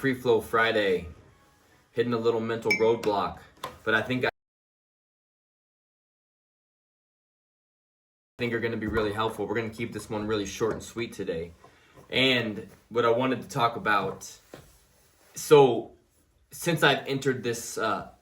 Free Flow Friday, hitting a little mental roadblock, but I think are going to be really helpful. We're going to keep this one really short and sweet today. And what I wanted to talk about, so since I've entered this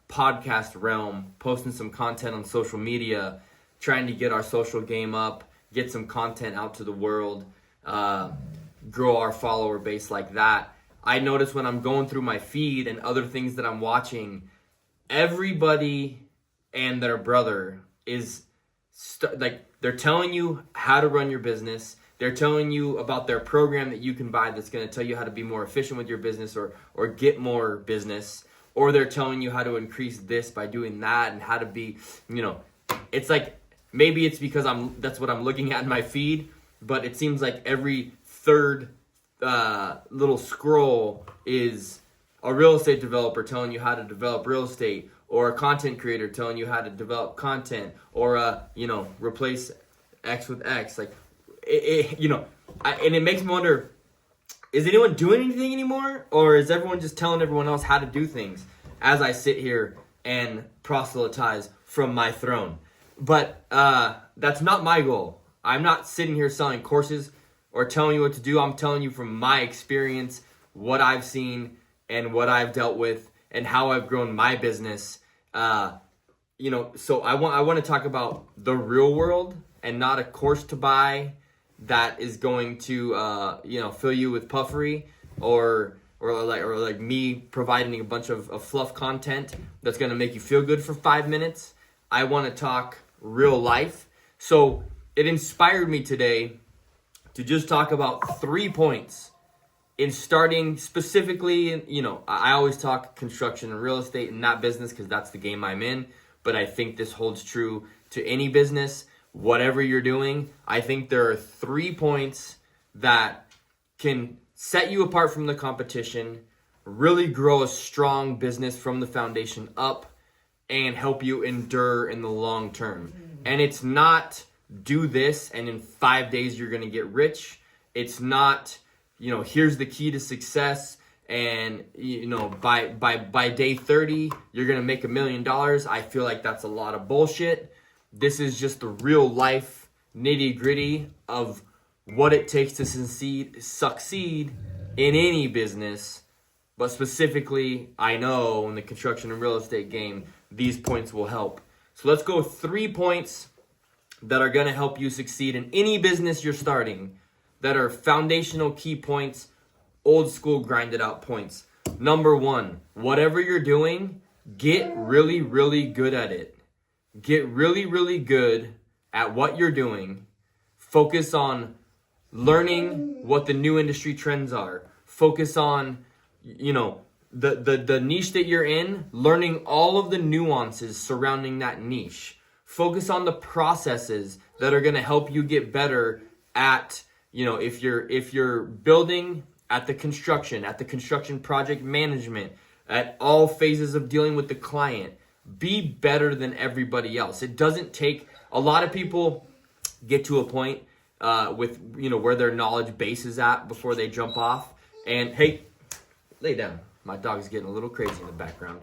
podcast realm, posting some content on social media, trying to get our social game up, get some content out to the world, grow our follower base like that, I notice when I'm going through my feed and other things that I'm watching, everybody and their brother is they're telling you how to run your business. They're telling you about their program that you can buy that's going to tell you how to be more efficient with your business or get more business. Or they're telling you how to increase this by doing that and how to be, it's like, maybe it's because that's what I'm looking at in my feed, but it seems like every third little scroll is a real estate developer telling you how to develop real estate, or a content creator telling you how to develop content, or replace X with X. Like, and it makes me wonder, is anyone doing anything anymore, or is everyone just telling everyone else how to do things as I sit here and proselytize from my throne? But that's not my goal. I'm not sitting here selling courses or telling you what to do. I'm telling you from my experience, what I've seen and what I've dealt with and how I've grown my business. So I want to talk about the real world and not a course to buy that is going to fill you with puffery or like me providing a bunch of fluff content that's going to make you feel good for 5 minutes. I want to talk real life. So it inspired me today to just talk about 3 points in starting specifically. I always talk construction and real estate and not business because that's the game I'm in. But I think this holds true to any business, whatever you're doing. I think there are 3 points that can set you apart from the competition, really grow a strong business from the foundation up, and help you endure in the long term. And it's not do this and in 5 days you're going to get rich. It's not, here's the key to success and, by day 30, you're going to make $1 million. I feel like that's a lot of bullshit. This is just the real life nitty gritty of what it takes to succeed in any business. But specifically, I know in the construction and real estate game, these points will help. So let's go 3 points that are going to help you succeed in any business you're starting, that are foundational key points, old school grinded out points. Number 1, whatever you're doing, get really, really good at it. Get really, really good at what you're doing. Focus on learning what the new industry trends are. Focus on, the niche that you're in, learning all of the nuances surrounding that niche. Focus on the processes that are going to help you get better at, if you're building, at the construction project management, at all phases of dealing with the client. Be better than everybody else. It doesn't take, a lot of people get to a point with, where their knowledge base is at before they jump off. And hey, lay down. My dog's getting a little crazy in the background.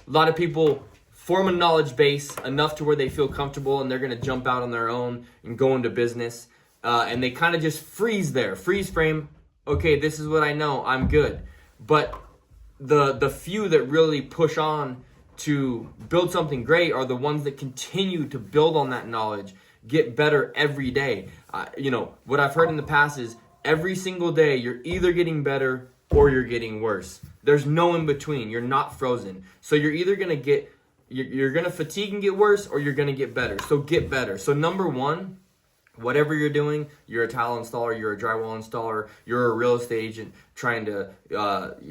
A lot of people form a knowledge base enough to where they feel comfortable and they're going to jump out on their own and go into business. And they kind of just freeze frame. Okay, this is what I know. I'm good. But the few that really push on to build something great are the ones that continue to build on that knowledge, get better every day. What I've heard in the past is every single day you're either getting better or you're getting worse. There's no in between. You're not frozen. So you're either going to you're going to fatigue and get worse, or you're going to get better. So get better. So number 1, whatever you're doing, you're a tile installer, you're a drywall installer, you're a real estate agent trying to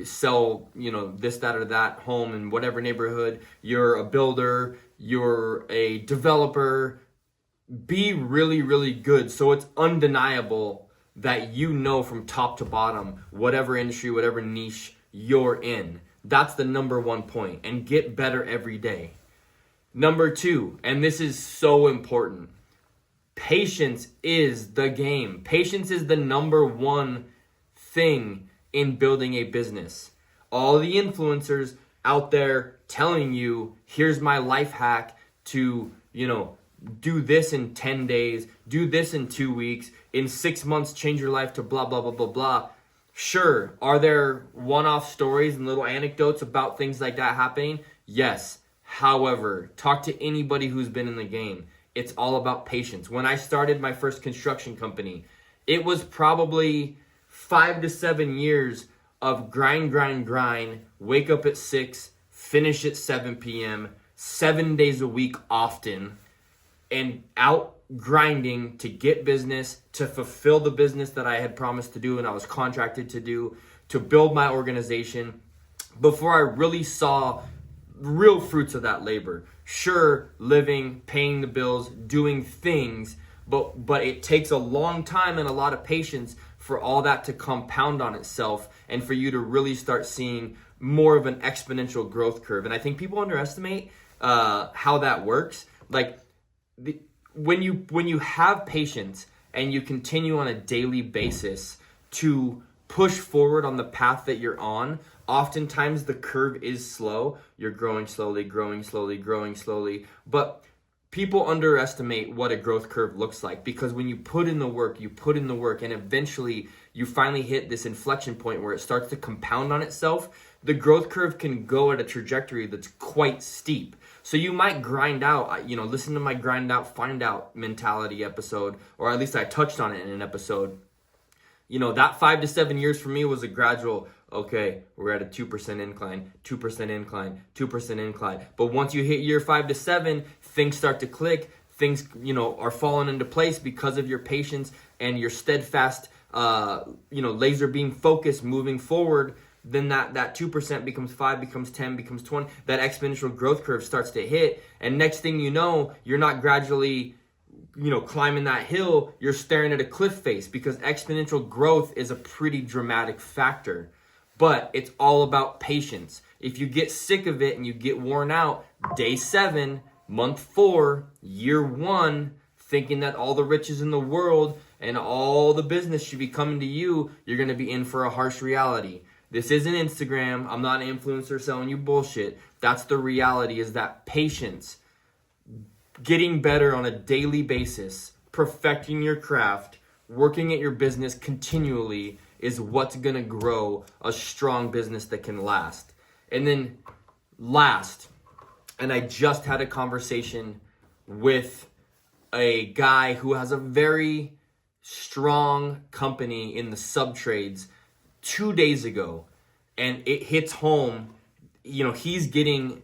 sell, this, that, or that home in whatever neighborhood, you're a builder, you're a developer, be really, really good. So it's undeniable that from top to bottom, whatever industry, whatever niche you're in. That's the number 1 point, and get better every day. Number 2, and this is so important, patience is the game. Patience is the number 1 thing in building a business. all the influencers out there telling you, here's my life hack to, do this in 10 days, do this in 2 weeks, in 6 months, change your life to blah, blah, blah, blah, blah. Sure, are there one-off stories and little anecdotes about things like that happening? Yes. However, talk to anybody who's been in the game. It's all about patience. When I started my first construction company, it was probably 5 to 7 years of grind, wake up at 6, finish at 7 p.m., 7 days a week often, and out grinding to get business, to fulfill the business that I had promised to do and I was contracted to do, to build my organization, before I really saw real fruits of that labor. Sure, living, paying the bills, doing things, but it takes a long time and a lot of patience for all that to compound on itself and for you to really start seeing more of an exponential growth curve. And I think people underestimate how that works. Like, when you have patience and you continue on a daily basis to push forward on the path that you're on, oftentimes the curve is slow. You're growing slowly, but people underestimate what a growth curve looks like, because when you put in the work, and eventually you finally hit this inflection point where it starts to compound on itself, the growth curve can go at a trajectory that's quite steep. So you might grind out, listen to my grind out, find out mentality episode, or at least I touched on it in an episode. That 5 to 7 years for me was a gradual, okay, we're at a 2% incline, 2% incline, 2% incline. But once you hit year 5 to 7, things start to click. Things, are falling into place because of your patience and your steadfast, laser beam focus moving forward. Then that 2% becomes 5, becomes 10, becomes 20. That exponential growth curve starts to hit. And next thing you know, you're not gradually, climbing that hill. You're staring at a cliff face, because exponential growth is a pretty dramatic factor. But it's all about patience. If you get sick of it and you get worn out, day 7, month 4, year 1, thinking that all the riches in the world and all the business should be coming to you, you're going to be in for a harsh reality. This isn't Instagram. I'm not an influencer selling you bullshit. That's the reality, is that patience, getting better on a daily basis, perfecting your craft, working at your business continually is what's going to grow a strong business that can last. And then last, and I just had a conversation with a guy who has a very strong company in the sub-trades 2 days ago, and it hits home. He's getting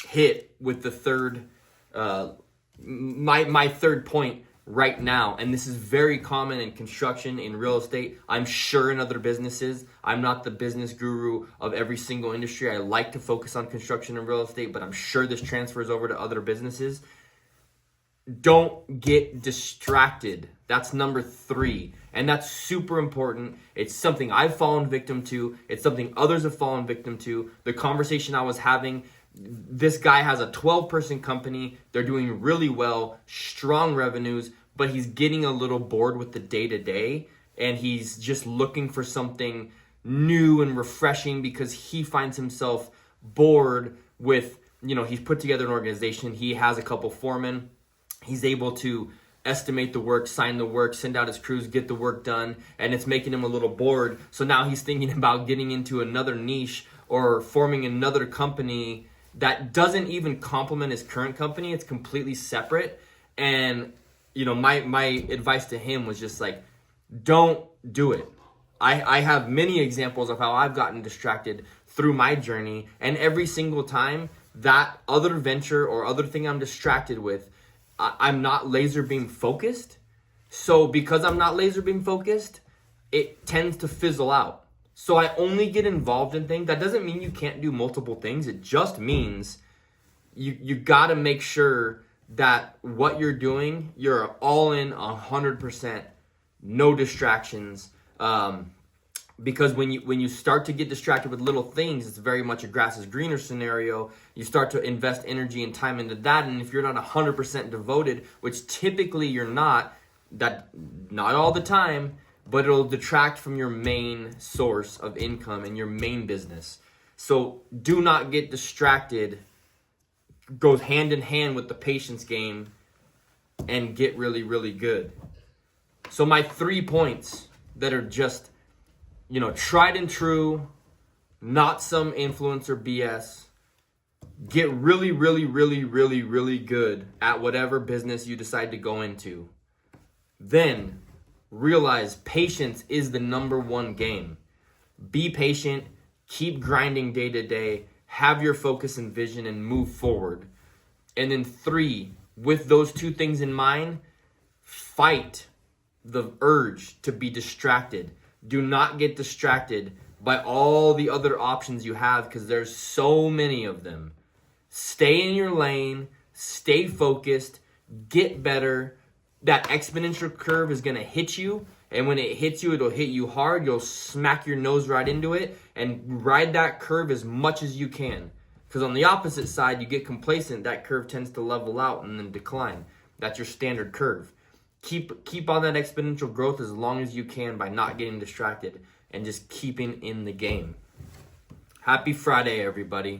hit with the third, my third point right now, and this is very common in construction, in real estate, I'm sure in other businesses. I'm not the business guru of every single industry. I like to focus on construction and real estate, but I'm sure this transfers over to other businesses. Don't get distracted. That's number 3. And that's super important. It's something I've fallen victim to. It's something others have fallen victim to. The conversation I was having, this guy has a 12-person company. They're doing really well, strong revenues, but he's getting a little bored with the day-to-day, and he's just looking for something new and refreshing, because he finds himself bored with, he's put together an organization. He has a couple foremen. He's able to estimate the work, sign the work, send out his crews, get the work done, and it's making him a little bored. So now he's thinking about getting into another niche or forming another company that doesn't even complement his current company. It's completely separate. And, my advice to him was just like, don't do it. I have many examples of how I've gotten distracted through my journey, and every single time that other venture or other thing I'm distracted with, I'm not laser beam focused. So because I'm not laser beam focused, it tends to fizzle out. So I only get involved in things. That doesn't mean you can't do multiple things. It just means you got to make sure that what you're doing, you're all in 100%, no distractions. Because when you start to get distracted with little things, it's very much a grass is greener scenario. You start to invest energy and time into that, and if you're not 100% devoted, which typically you're not all the time, but it'll detract from your main source of income and your main business. So do not get distracted. Goes hand in hand with the patience game, and get really, really good. So my 3 points that are just, tried and true, not some influencer BS. Get really, really, really, really, really good at whatever business you decide to go into. Then realize patience is the number one game. Be patient, keep grinding day to day, have your focus and vision, and move forward. And then 3, with those 2 things in mind, fight the urge to be distracted. Do not get distracted by all the other options you have, because there's so many of them. Stay in your lane, stay focused, get better. That exponential curve is going to hit you, and when it hits you, it'll hit you hard. You'll smack your nose right into it, and ride that curve as much as you can. Because on the opposite side, you get complacent, that curve tends to level out and then decline. That's your standard curve. Keep on that exponential growth as long as you can by not getting distracted and just keeping in the game. Happy Friday, everybody.